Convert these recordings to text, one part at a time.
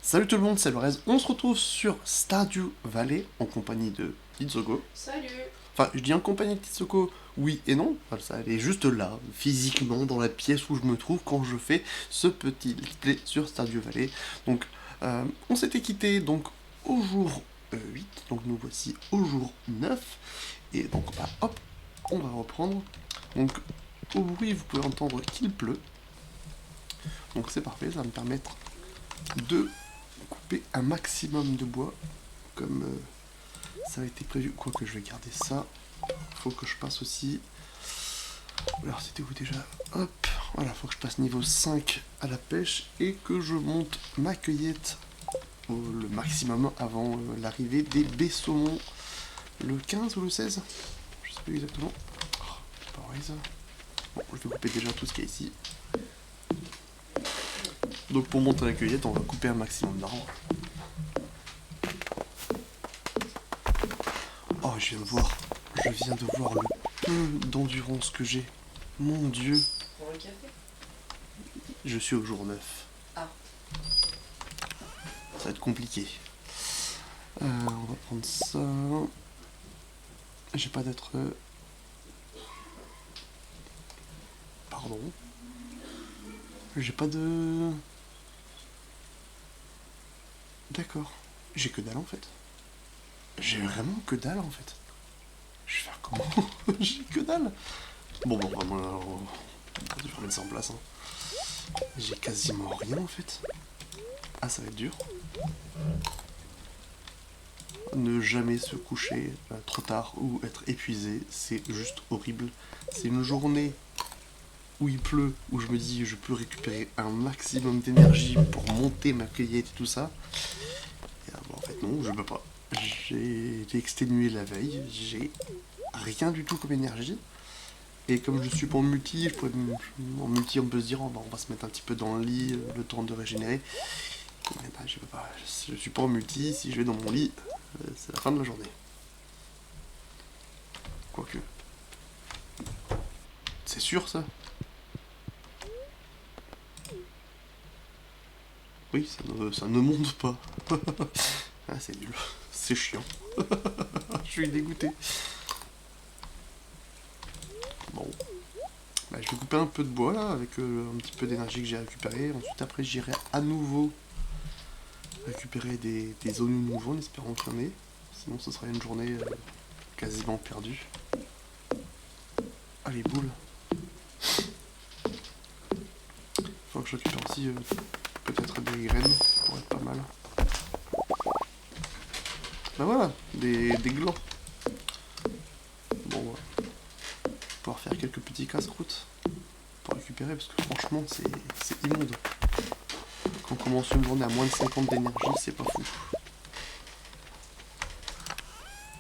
Salut tout le monde, c'est Lorez. On se retrouve sur Stardew Valley en compagnie de Titsoko. Salut. Enfin, je dis en compagnie de Titsoko, oui et non. Enfin, ça, elle est juste là, physiquement, dans la pièce où je me trouve quand je fais ce petit let's play sur Stardew Valley. Donc, on s'était quitté donc au jour 8, donc nous voici au jour 9. Et donc, bah, hop, on va reprendre. Donc, au bruit, vous pouvez entendre qu'il pleut. Donc c'est parfait, ça va me permettre de couper un maximum de bois comme ça a été prévu. Quoique je vais garder ça. Faut que je passe aussi. Alors c'était où déjà? Hop, voilà, faut que je passe niveau 5 à la pêche et que je monte ma cueillette le maximum avant l'arrivée des baie-saumons. Le 15 ou le 16? Je sais plus exactement. Oh, pas vrai ça. Bon, je vais couper déjà tout ce qu'il y a ici. Donc pour monter la cueillette, on va couper un maximum d'arbres. Oh, je viens de voir le peu d'endurance que j'ai. Mon dieu, Pour le café. je suis au jour 9. Ah. Ça va être compliqué. On va prendre ça. J'ai pas d'être... Pardon. J'ai pas de... D'accord. J'ai que dalle en fait. J'ai vraiment que dalle en fait. Je vais faire comment? J'ai que dalle. Bon, vraiment, je vais remettre ça en place. Hein. J'ai quasiment rien en fait. Ah, ça va être dur. Ne jamais se coucher trop tard ou être épuisé, c'est juste horrible. C'est une journée où il pleut, où je me dis je peux récupérer un maximum d'énergie pour monter ma cueillette et tout ça. Et bon, en fait non, je peux pas. J'ai été exténué la veille, j'ai rien du tout comme énergie. Et comme je suis pas en multi, en multi on peut se dire oh, bah, on va se mettre un petit peu dans le lit, le temps de régénérer. Mais bah, je peux pas, je suis pas en multi, si je vais dans mon lit, c'est la fin de la journée. Quoique. C'est sûr ça? Oui, ça ne monte pas. Ah, c'est nul. C'est chiant. Je suis dégoûté. Bon. Bah, je vais couper un peu de bois là, avec un petit peu d'énergie que j'ai récupéré. Ensuite, après, j'irai à nouveau récupérer des oignons nouveaux en espérant qu'il y en ait. Sinon, ce sera une journée quasiment perdue. Ah, les boules. Faut que je récupère aussi peut-être des graines. Ça pourrait être pas mal. Bah voilà, des glands. Bon, pouvoir faire quelques petits casse-croûtes pour récupérer parce que franchement c'est immonde. Quand on commence une journée à moins de 50 d'énergie, c'est pas fou.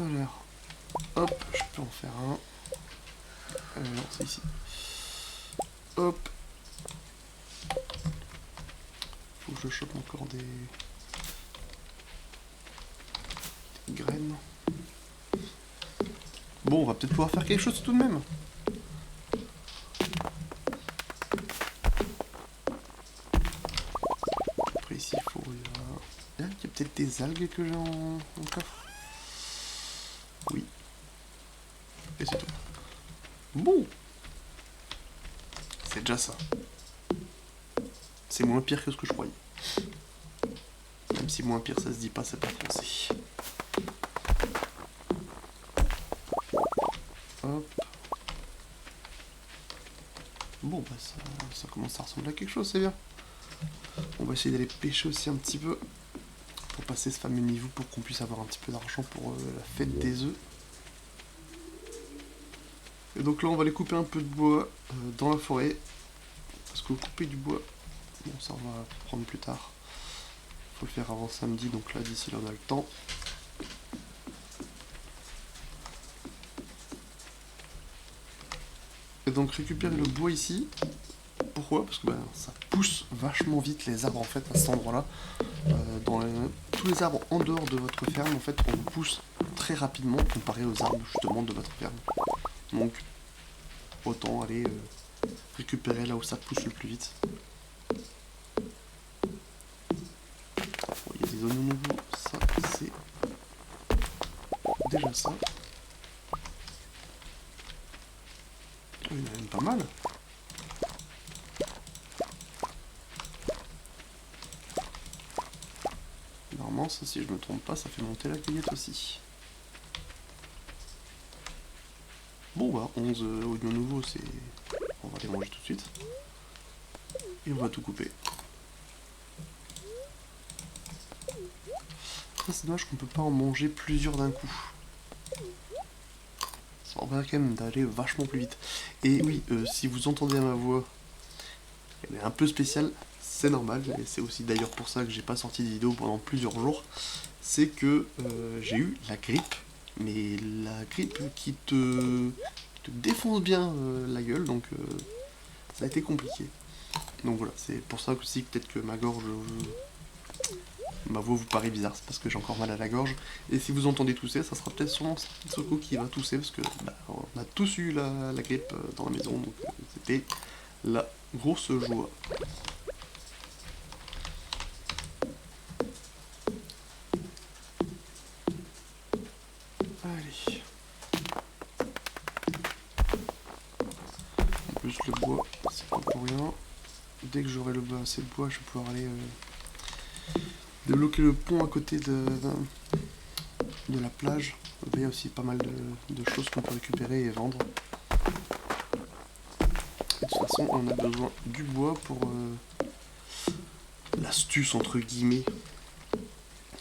Alors, hop, je peux en faire un. Non, c'est ici. Hop. Faut que je chope encore des graines. Bon, on va peut-être pouvoir faire quelque chose tout de même. Après ici, il faut... Il y a peut-être des algues que j'ai en coffre. Oui. Et c'est tout. Bon. C'est déjà ça. C'est moins pire que ce que je croyais. Même si moins pire ça se dit pas, c'est pas français. Hop. Bon bah ça commence à ressembler à quelque chose, c'est bien. On va essayer d'aller pêcher aussi un petit peu pour passer ce fameux niveau pour qu'on puisse avoir un petit peu d'argent pour la fête des œufs. Et donc là on va aller couper un peu de bois dans la forêt. Parce que couper du bois, bon ça on va prendre plus tard. Faut le faire avant samedi, donc là d'ici là on a le temps. Et donc récupérer le bois ici. Pourquoi? Parce que bah, ça pousse vachement vite les arbres en fait à cet endroit-là. Tous les arbres en dehors de votre ferme en fait on pousse très rapidement comparé aux arbres justement de votre ferme. Donc autant aller récupérer là où ça pousse le plus vite. oignons nouveaux, ça c'est déjà ça. Il y en a même pas mal. Normalement, ça, si je me trompe pas, ça fait monter la cueillette aussi. Bon bah, 11 oignons nouveaux, c'est... On va les manger tout de suite. Et on va tout couper. Après, c'est dommage qu'on peut pas en manger plusieurs d'un coup. Ça va quand même d'aller vachement plus vite. Et oui, si vous entendez ma voix, elle est un peu spéciale, c'est normal. Et c'est aussi d'ailleurs pour ça que j'ai pas sorti de vidéo pendant plusieurs jours. C'est que j'ai eu la grippe. Mais la grippe qui te défonce bien la gueule, donc ça a été compliqué. Donc voilà, c'est pour ça aussi peut-être que ma gorge, ma voix vous paraît bizarre, c'est parce que j'ai encore mal à la gorge. Et si vous entendez tousser, ça sera peut-être sûrement Soko qui va tousser, parce que bah, on a tous eu la grippe dans la maison, donc c'était la grosse joie. Allez. En plus le bois, c'est pas pour rien. Dès que j'aurai assez de bois, je vais pouvoir aller débloquer le pont à côté de la plage. Il y a aussi pas mal de choses qu'on peut récupérer et vendre. Et de toute façon, on a besoin du bois pour l'astuce entre guillemets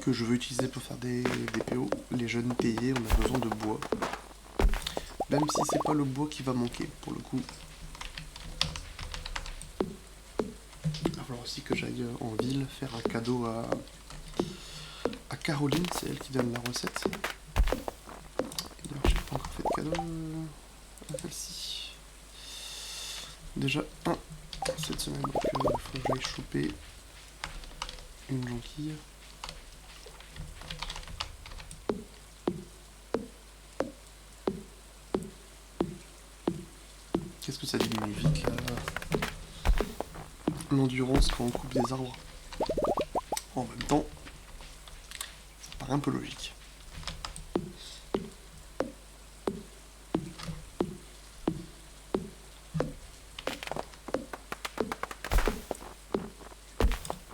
que je veux utiliser pour faire des PO. Les jeunes théiers, on a besoin de bois. Même si c'est pas le bois qui va manquer pour le coup. Il va falloir aussi que j'aille en ville faire un cadeau à Caroline, c'est elle qui donne la recette. D'ailleurs, j'ai pas encore fait de cadeau à celle-ci. Déjà un cette semaine, donc il faut que j'aille choper une jonquille. Qu'est-ce que ça diminue vite là? L'endurance quand on coupe des arbres. En même temps, ça paraît un peu logique.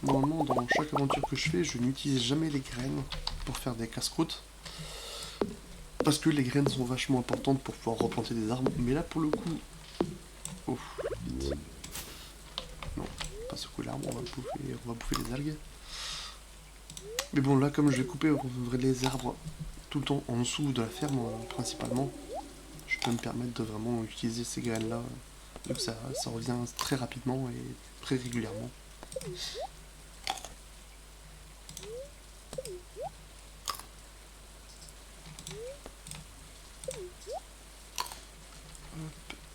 Normalement, dans chaque aventure que je fais, je n'utilise jamais les graines pour faire des casse-croûtes. Parce que les graines sont vachement importantes pour pouvoir replanter des arbres. Mais là, pour le coup... Oh, vite. Non, pas secouer l'arbre, on va bouffer les algues. Mais bon, là, comme je vais couper les arbres tout le temps en dessous de la ferme, principalement, je peux me permettre de vraiment utiliser ces graines-là. Donc ça revient très rapidement et très régulièrement.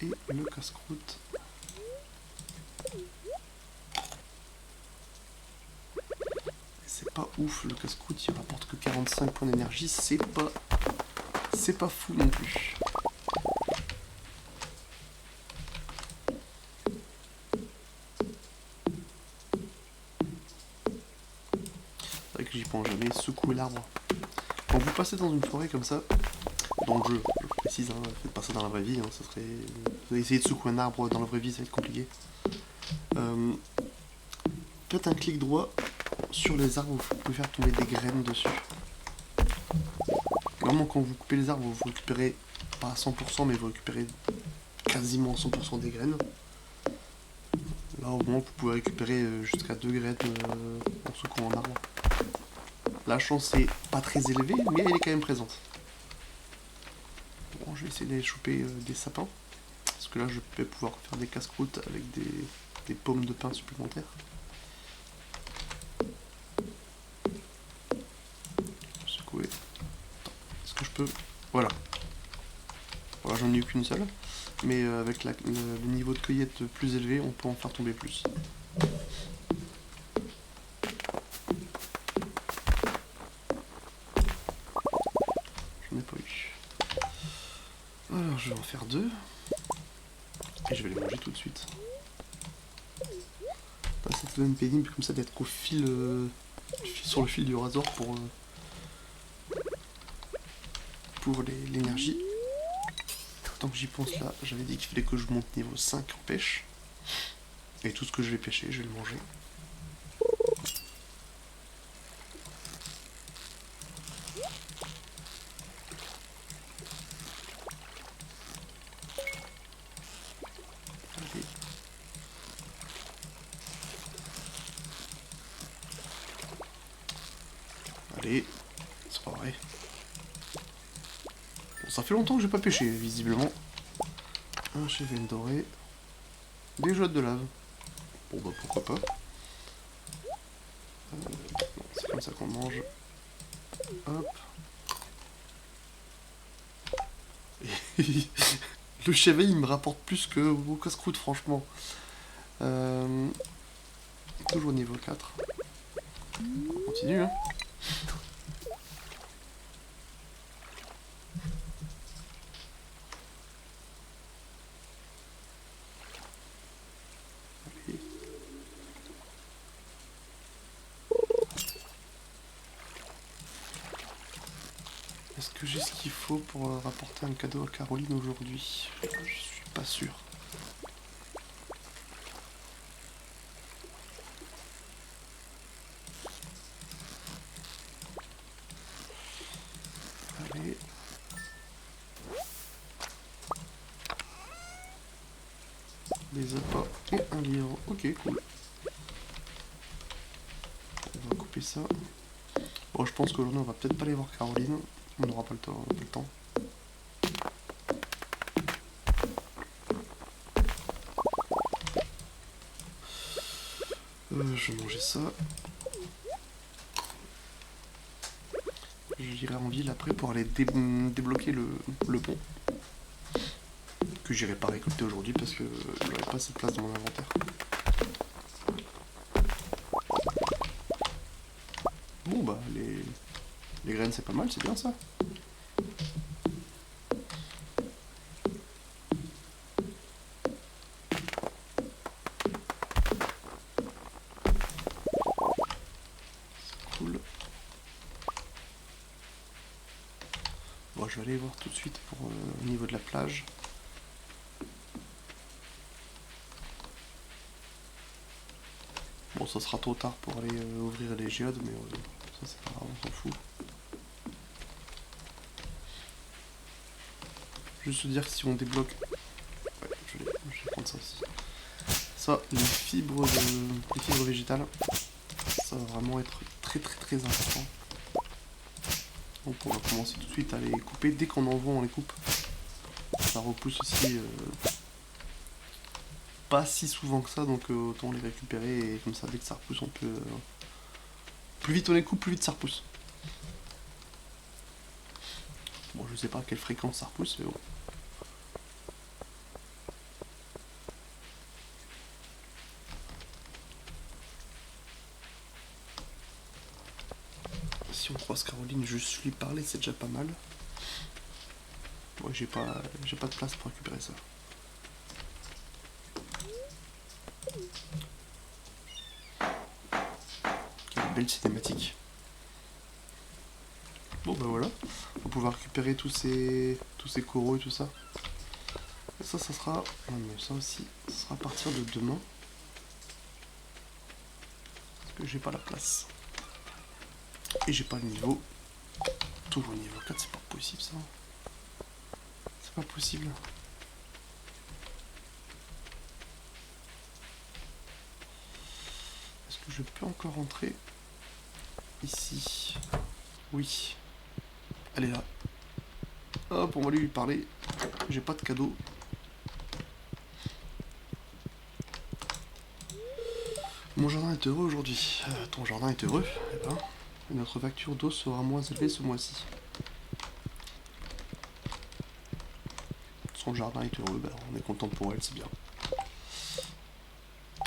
Et le casse-croûte. C'est pas ouf, le casse-croûte il rapporte que 45 points d'énergie, c'est pas fou non plus. C'est vrai que j'y pense jamais, secouer l'arbre. Quand vous passez dans une forêt comme ça, dans le jeu, je précise, hein, faites pas ça dans la vraie vie, hein, ça serait... Vous allez essayer de secouer un arbre dans la vraie vie, ça va être compliqué. Faites un clic droit sur les arbres, vous pouvez faire tomber des graines dessus. Normalement quand vous coupez les arbres, vous récupérez, pas à 100%, mais vous récupérez quasiment 100% des graines. Là au moins vous pouvez récupérer jusqu'à 2 graines en secouant un arbre. La chance est pas très élevée, mais elle est quand même présente. Bon, je vais essayer d'aller choper des sapins. Parce que là, je vais pouvoir faire des casse-croûtes avec des pommes de pin supplémentaires. Secouer. Est-ce que je peux... Voilà. Voilà, j'en ai eu qu'une seule. Mais avec le niveau de cueillette plus élevé, on peut en faire tomber plus. J'en ai pas eu. Alors, je vais en faire 2. Et je vais les manger tout de suite. C'est tout de même pénible comme ça d'être au fil sur le fil du rasoir pour l'énergie. Tant que j'y pense là, j'avais dit qu'il fallait que je monte niveau 5 en pêche. Et tout ce que je vais pêcher, je vais le manger. Allez. Allez, c'est pas vrai. Bon, ça fait longtemps que j'ai pas pêché, visiblement. Un chevenne doré. Des jottes de lave. Bon bah pourquoi pas. Non, c'est comme ça qu'on mange. Hop. Le chevet il me rapporte plus que au casse-croûte franchement. Toujours niveau 4. On continue hein. Allez. Est-ce que j'ai ce qu'il faut pour rapporter un cadeau à Caroline aujourd'hui? Je suis pas sûr. Allez. Des appâts et un livre. Ok, cool. On va couper ça. Bon, je pense qu'aujourd'hui on va peut-être pas aller voir Caroline. On n'aura pas le temps. Je vais manger ça. J'irai en ville après pour aller débloquer le pont. Que j'irai pas récolter aujourd'hui parce que j'aurais pas assez de place dans mon inventaire. Bon bah les graines c'est pas mal, c'est bien ça. C'est cool. Bon je vais aller voir tout de suite pour au niveau de la plage. Bon ça sera trop tard pour aller ouvrir les géodes mais ça c'est pas grave, on s'en fout. Juste dire que si on débloque... Ouais, je vais prendre ça aussi. Ça, les fibres végétales, ça va vraiment être très important. Donc on va commencer tout de suite à les couper. Dès qu'on en voit, on les coupe. Ça repousse aussi pas si souvent que ça, donc autant les récupérer et comme ça, dès que ça repousse, on peut... plus vite on les coupe, plus vite ça repousse. Bon, je sais pas à quelle fréquence ça repousse, mais bon. Si on croise Caroline, juste lui parler, c'est déjà pas mal. Ouais, j'ai pas de place pour récupérer ça. Quelle belle cinématique. Bon bah voilà, on va pouvoir récupérer tous ces coraux et tout ça. Et ça sera... Non mais ça aussi, ça sera à partir de demain. Parce que j'ai pas la place. Et j'ai pas le niveau. Toujours niveau 4, c'est pas possible ça. C'est pas possible. Est-ce que je peux encore rentrer ici? Oui. Elle est là. Hop, on va lui parler. J'ai pas de cadeau. Mon jardin est heureux aujourd'hui. Ton jardin est heureux? Eh ben, notre facture d'eau sera moins élevée ce mois-ci. Son jardin est heureux, ben, on est content pour elle, c'est bien.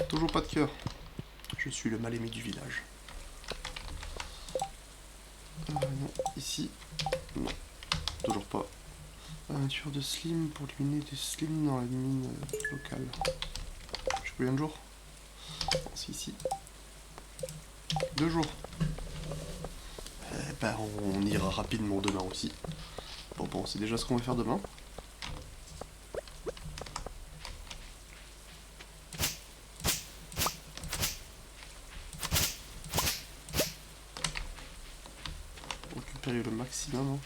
Toujours pas de cœur. Je suis le mal-aimé du village. Non, ici. Non, toujours pas. Un tueur de slim pour éliminer des slims dans la mine locale. Je peux combien de jours? Non, c'est ici. 2 jours. bah, on ira rapidement demain aussi. Bon, c'est déjà ce qu'on va faire demain. Récupérer le maximum. Hein.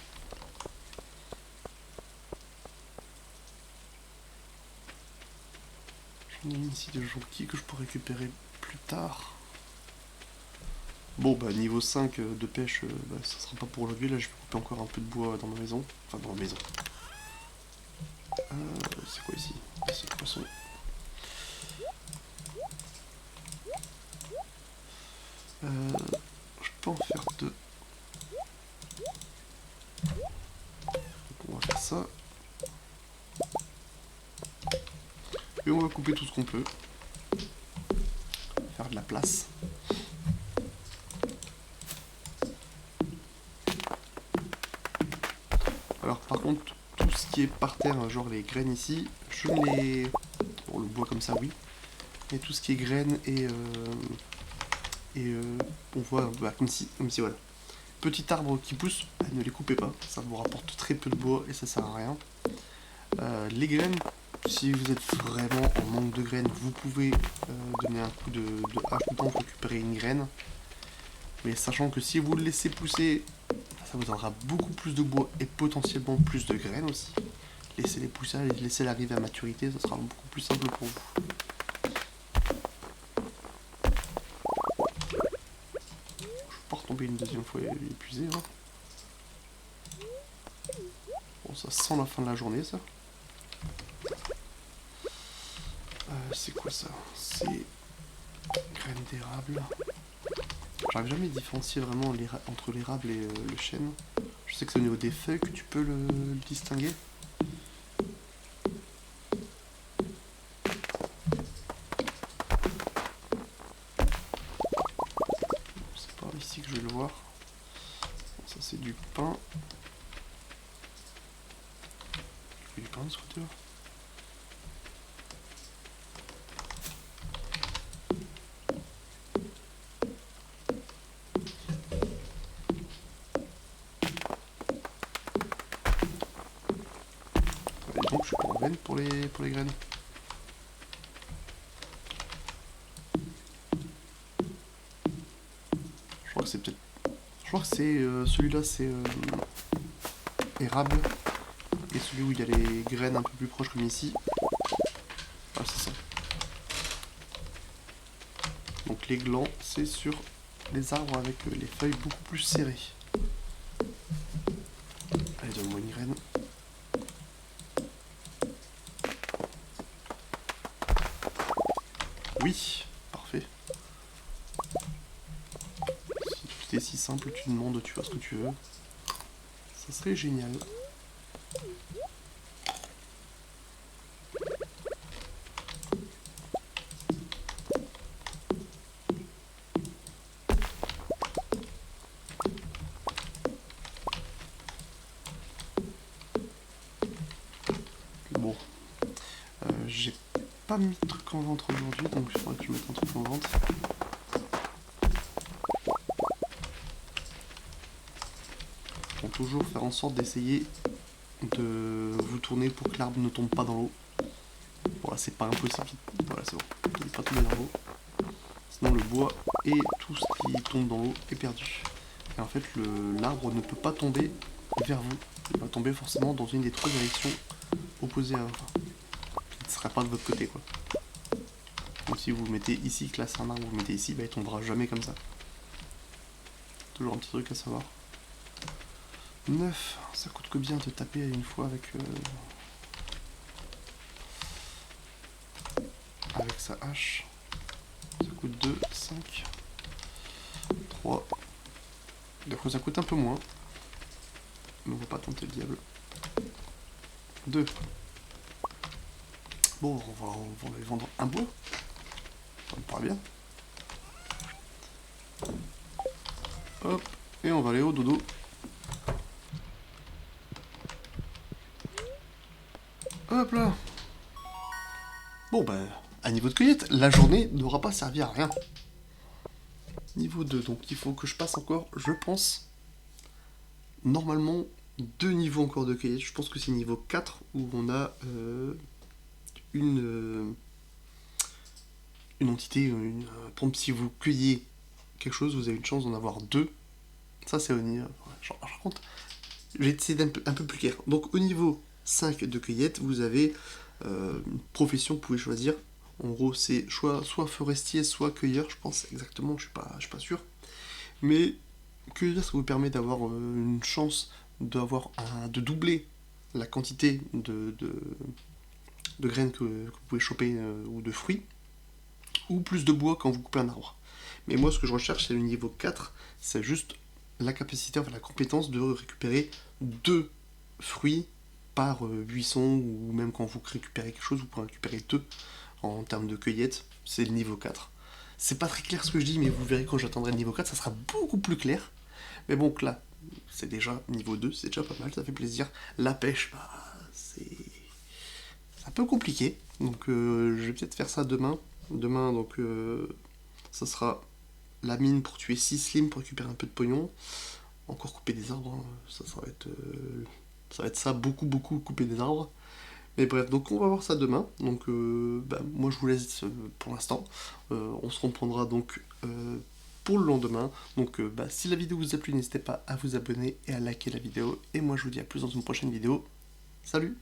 J'en ai une ici de jonquilles que je pourrais récupérer plus tard. Bon, bah niveau 5 de pêche, bah, ça sera pas pour aujourd'hui. Là, je vais couper encore un peu de bois dans ma maison. Enfin, dans ma maison. C'est quoi ici? C'est le poisson. Je peux en faire deux. Donc on va faire ça. Et on va couper tout ce qu'on peut. Faire de la place. Alors par contre, tout ce qui est par terre, genre les graines ici, je ne les... Bon, le bois comme ça, oui. Mais tout ce qui est graines et... on voit bah, comme si voilà. Petit arbre qui pousse, bah, ne les coupez pas. Ça vous rapporte très peu de bois et ça sert à rien. Les graines, si vous êtes vraiment en manque de graines, vous pouvez donner un coup de hache dedans pour récupérer une graine. Mais sachant que si vous le laissez pousser, ça vous donnera beaucoup plus de bois et potentiellement plus de graines aussi. Laissez-les pousser, laissez-les arriver à maturité, ça sera beaucoup plus simple pour vous. Je vais pas retomber une deuxième fois épuisé. Hein. Bon, ça sent la fin de la journée, ça. C'est quoi ça? C'est graines d'érable. J'arrive jamais à différencier vraiment entre l'érable et le chêne. Je sais que c'est au niveau des feuilles que tu peux le distinguer. C'est par ici que je vais le voir. Bon, ça c'est du pain. Du pain de ce côté-là. Donc je suis pas en veine pour les graines. Je crois que c'est peut-être... Je crois que c'est... celui-là c'est... érable. Et celui où il y a les graines un peu plus proches comme ici. Ah c'est ça. Donc les glands c'est sur les arbres avec les feuilles beaucoup plus serrées. Allez donne-moi une graine. Oui, parfait. Si tout est si simple, tu demandes, tu vois ce que tu veux. Ça serait génial. Bon. J'ai pas mis de truc en vente aujourd'hui, donc il faudrait que je mette un truc en vente. Faut toujours faire en sorte d'essayer de vous tourner pour que l'arbre ne tombe pas dans l'eau. Voilà, c'est pas impossible. Voilà, c'est bon. Il n'est pas tombé dans l'eau. Sinon, le bois et tout ce qui tombe dans l'eau est perdu. Et en fait, l'arbre ne peut pas tomber vers vous. Il va tomber forcément dans une des trois directions opposées à vous. Qui ne sera pas de votre côté, quoi. Donc si vous mettez ici, que là c'est un arbre, vous mettez ici, bah il tombera jamais comme ça. Toujours un petit truc à savoir. 9, ça coûte combien de taper une fois avec sa hache? Ça coûte 2, 5, 3. D'accord, ça coûte un peu moins. Mais on va pas tenter le diable. 2. Bon, on va les vendre un bois. Ça me paraît bien. Hop, et on va aller au dodo. Hop là. Bon bah, à niveau de cueillette, la journée n'aura pas servi à rien. Niveau 2, donc il faut que je passe encore, je pense, normalement 2 niveaux encore de cueillette. Je pense que c'est niveau 4 où on a une, euh, une entité, par exemple, si vous cueillez quelque chose, vous avez une chance d'en avoir deux. Ça, c'est au niveau. Je raconte. J'ai essayé d'être un peu plus clair. Donc, au niveau 5 de cueillette, vous avez une profession que vous pouvez choisir. En gros, c'est soit forestier, soit cueilleur, je pense exactement, je suis pas sûr. Mais cueillir, ça vous permet d'avoir une chance de doubler la quantité de graines que vous pouvez choper ou de fruits, ou plus de bois quand vous coupez un arbre. Mais moi, ce que je recherche, c'est le niveau 4, c'est juste la capacité, enfin la compétence de récupérer 2 fruits par buisson, ou même quand vous récupérez quelque chose, vous pouvez récupérer 2 en termes de cueillette, c'est le niveau 4. C'est pas très clair ce que je dis, mais vous verrez quand j'atteindrai le niveau 4, ça sera beaucoup plus clair. Mais bon, que là, c'est déjà niveau 2, c'est déjà pas mal, ça fait plaisir. La pêche, bah, c'est un peu compliqué. Donc je vais peut-être faire ça demain. Demain, donc, ça sera la mine pour tuer 6 slims pour récupérer un peu de pognon. Encore couper des arbres, hein. Ça va être ça, beaucoup, beaucoup couper des arbres. Mais bref, donc on va voir ça demain. Donc bah, moi je vous laisse pour l'instant. On se reprendra donc pour le lendemain. Donc bah, si la vidéo vous a plu, n'hésitez pas à vous abonner et à liker la vidéo. Et moi je vous dis à plus dans une prochaine vidéo. Salut!